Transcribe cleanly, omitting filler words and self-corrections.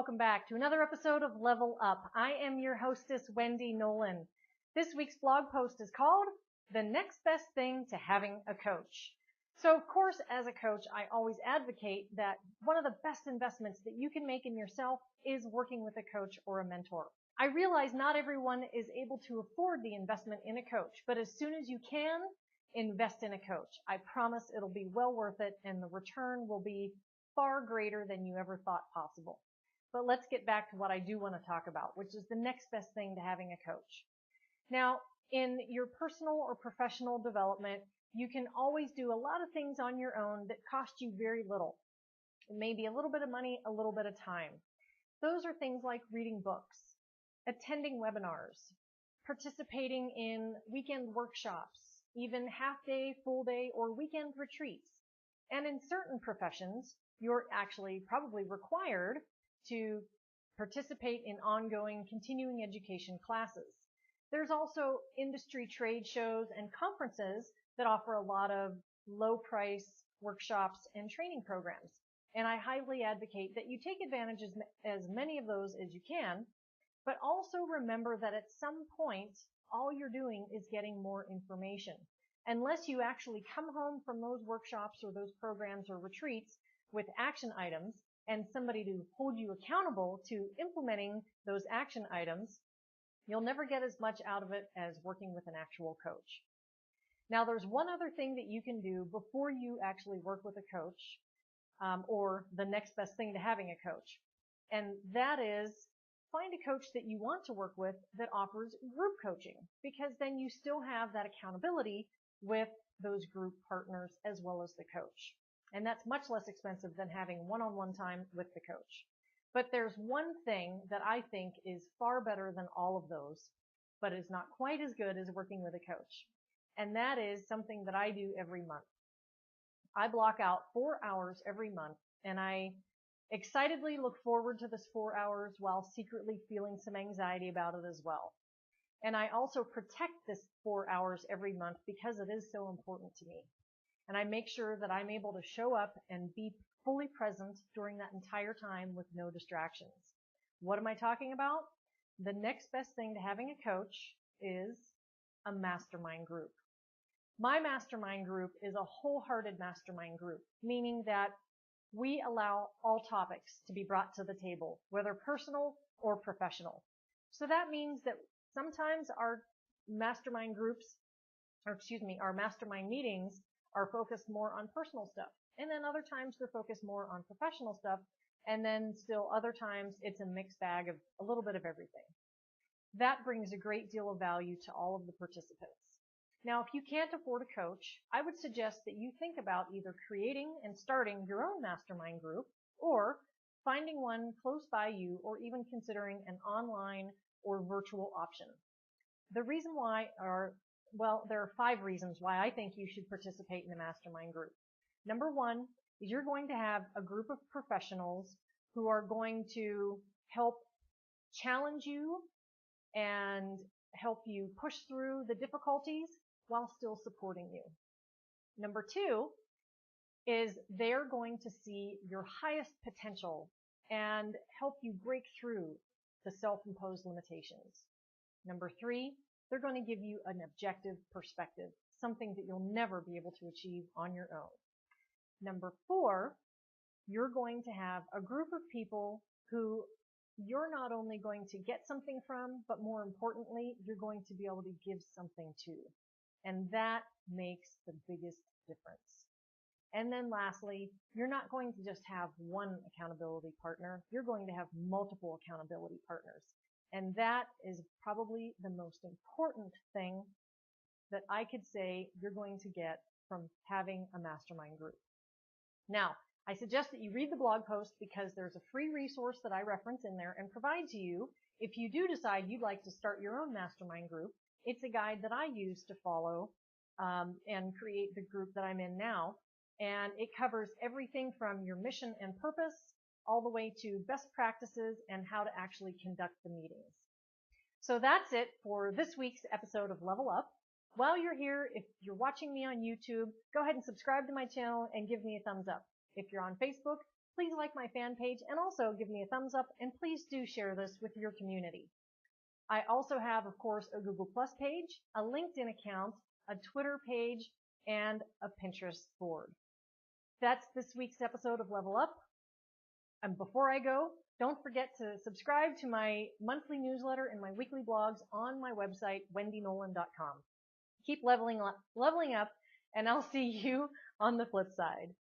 welcome back to another episode of Level Up. I am your hostess, Wendy Nolin. This week's blog post is called The Next Best Thing to Having a Coach. So, of course, as a coach, I always advocate that one of the best investments that you can make in yourself is working with a coach or a mentor. I realize not everyone is able to afford the investment in a coach, but as soon as you can, invest in a coach. I promise it'll be well worth it and the return will be far greater than you ever thought possible. But let's get back to what I do want to talk about, which is the next best thing to having a coach. Now, in your personal or professional development, you can always do a lot of things on your own that cost you very little. It may be a little bit of money, a little bit of time. Those are things like reading books, attending webinars, participating in weekend workshops, even half-day, full-day, or weekend retreats. And in certain professions, you're actually probably required to participate in ongoing continuing education classes. There's also industry trade shows and conferences that offer a lot of low-price workshops and training programs. And I highly advocate that you take advantage of as many of those as you can, but also remember that at some point, all you're doing is getting more information. Unless you actually come home from those workshops or those programs or retreats with action items and somebody to hold you accountable to implementing those action items, you'll never get as much out of it as working with an actual coach. Now, there's one other thing that you can do before you actually work with a coach, or the next best thing to having a coach. And that is find a coach that you want to work with that offers group coaching, because then you still have that accountability with those group partners as well as the coach. And that's much less expensive than having one-on-one time with the coach. But there's one thing that I think is far better than all of those, but is not quite as good as working with a coach. And that is something that I do every month. I block out 4 hours every month, and I excitedly look forward to this 4 hours while secretly feeling some anxiety about it as well. And I also protect this 4 hours every month because it is so important to me. And I make sure that I'm able to show up and be fully present during that entire time with no distractions. What am I talking about? The next best thing to having a coach is a mastermind group. My mastermind group is a wholehearted mastermind group, meaning that we allow all topics to be brought to the table, whether personal or professional. So that means that sometimes our mastermind meetings are focused more on personal stuff. And then other times they're focused more on professional stuff. And then still other times it's a mixed bag of a little bit of everything. That brings a great deal of value to all of the participants. Now, if you can't afford a coach, I would suggest that you think about either creating and starting your own mastermind group or finding one close by you, or even considering an online or virtual option. The reason why there are 5 reasons why I think you should participate in a mastermind group. Number 1 is you're going to have a group of professionals who are going to help challenge you and help you push through the difficulties while still supporting you. Number 2 is they're going to see your highest potential and help you break through the self-imposed limitations. Number 3, they're going to give you an objective perspective, something that you'll never be able to achieve on your own. Number 4, you're going to have a group of people who you're not only going to get something from, but more importantly, you're going to be able to give something to. And that makes the biggest difference. And then lastly, you're not going to just have one accountability partner. You're going to have multiple accountability partners. And that is probably the most important thing that I could say you're going to get from having a mastermind group. Now, I suggest that you read the blog post because there's a free resource that I reference in there and provide to you if you do decide you'd like to start your own mastermind group. It's a guide that I use to follow and create the group that I'm in now. And it covers everything from your mission and purpose all the way to best practices and how to actually conduct the meetings. So that's it for this week's episode of Level Up. While you're here, if you're watching me on YouTube, go ahead and subscribe to my channel and give me a thumbs up. If you're on Facebook, please like my fan page and also give me a thumbs up, and please do share this with your community. I also have, of course, a Google Plus page, a LinkedIn account, a Twitter page, and a Pinterest board. That's this week's episode of Level Up. And before I go, don't forget to subscribe to my monthly newsletter and my weekly blogs on my website, wendynolin.com. Keep leveling up, and I'll see you on the flip side.